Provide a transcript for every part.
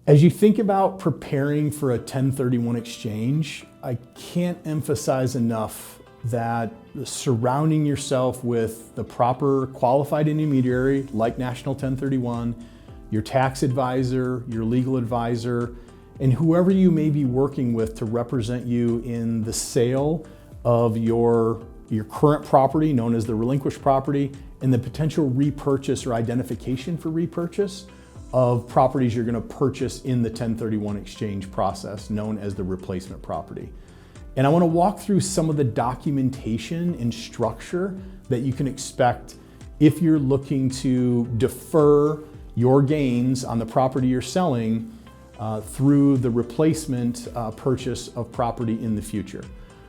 As you think about preparing for a 1031 exchange, I can't emphasize enough that surrounding yourself with the proper qualified intermediary like National 1031, your tax advisor, your legal advisor, and whoever you may be working with to represent you in the sale of your current property, known as the relinquished property, and the potential repurchase or identification for repurchase of properties you're going to purchase in the 1031 exchange process, known as the replacement property. And I want to walk through some of the documentation and structure that you can expect if you're looking to defer your gains on the property you're selling through the replacement purchase of property in the future.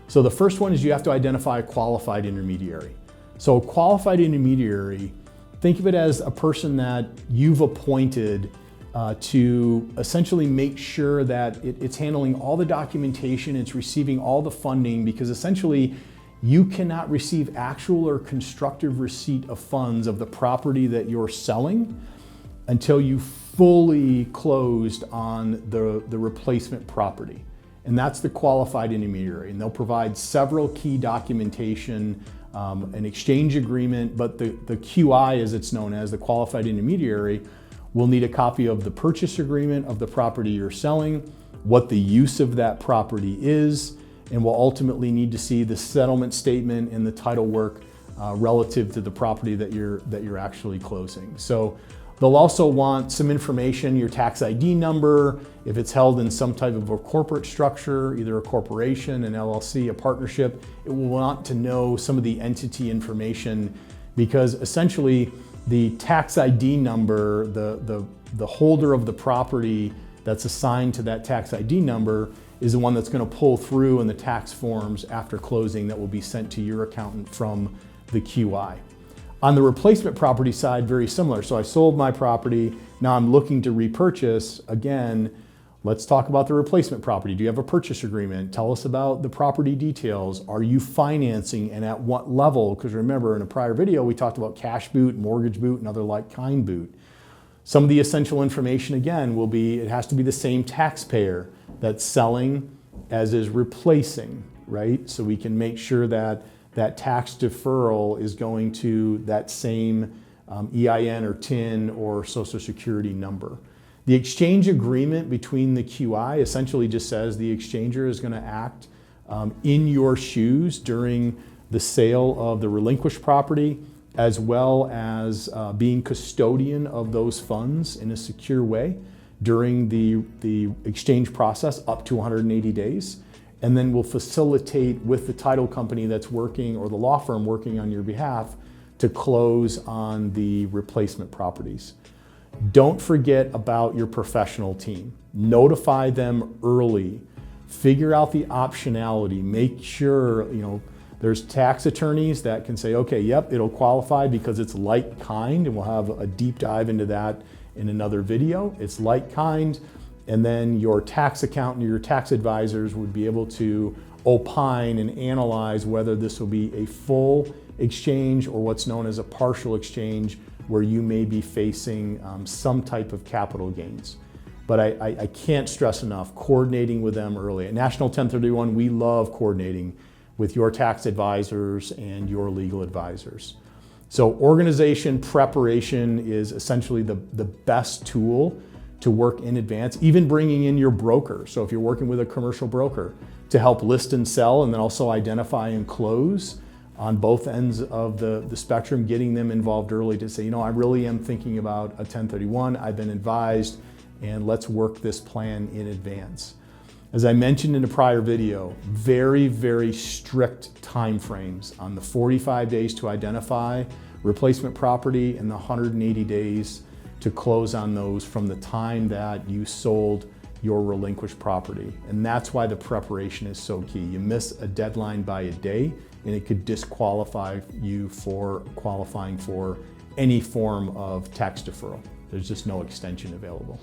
So the first one is you have to identify a qualified intermediary. So a qualified intermediary, think of it as a person that you've appointed to essentially make sure that it's handling all the documentation, it's receiving all the funding, because essentially you cannot receive actual or constructive receipt of funds of the property that you're selling until you fully closed on the replacement property. And that's the qualified intermediary. And they'll provide several key documentation, an exchange agreement, but the QI, as it's known as, the qualified intermediary, will need a copy of the purchase agreement of the property you're selling, what the use of that property is, and will ultimately need to see the settlement statement and the title work relative to the property that you're actually closing. So they'll also want some information, your tax ID number, if it's held in some type of a corporate structure, either a corporation, an LLC, a partnership. It will want to know some of the entity information, because essentially the tax ID number, the holder of the property that's assigned to that tax ID number, is the one that's going to pull through in the tax forms after closing that will be sent to your accountant from the QI. On the replacement property side, very similar. So I sold my property, now I'm looking to repurchase. Again, let's talk about the replacement property. Do you have a purchase agreement? Tell us about the property details. Are you financing, and at what level? Because remember, in a prior video, we talked about cash boot, mortgage boot, and other like-kind boot. Some of the essential information, again, will be, it has to be the same taxpayer that's selling as is replacing, right? So we can make sure that that tax deferral is going to that same EIN or TIN or Social Security number. The exchange agreement between the QI essentially just says the exchanger is going to act in your shoes during the sale of the relinquished property, as well as being custodian of those funds in a secure way during the exchange process up to 180 days. And then will facilitate with the title company that's working, or the law firm working on your behalf, to close on the replacement properties. Don't forget about your professional team. Notify them early. Figure out the optionality. Make sure, there's tax attorneys that can say, okay, yep, it'll qualify because it's like kind, and we'll have a deep dive into that in another video. It's like kind. And then your tax accountant or your tax advisors would be able to opine and analyze whether this will be a full exchange or what's known as a partial exchange, where you may be facing some type of capital gains. But I can't stress enough, coordinating with them early. At National 1031, we love coordinating with your tax advisors and your legal advisors. So organization, preparation is essentially the best tool to work in advance, even bringing in your broker. So if you're working with a commercial broker to help list and sell, and then also identify and close on both ends of the spectrum, getting them involved early to say, I really am thinking about a 1031, I've been advised, and let's work this plan in advance. As I mentioned in a prior video, very, very strict timeframes on the 45 days to identify replacement property and the 180 days to close on those from the time that you sold your relinquished property. And that's why the preparation is so key. You miss a deadline by a day, and it could disqualify you for qualifying for any form of tax deferral. There's just no extension available.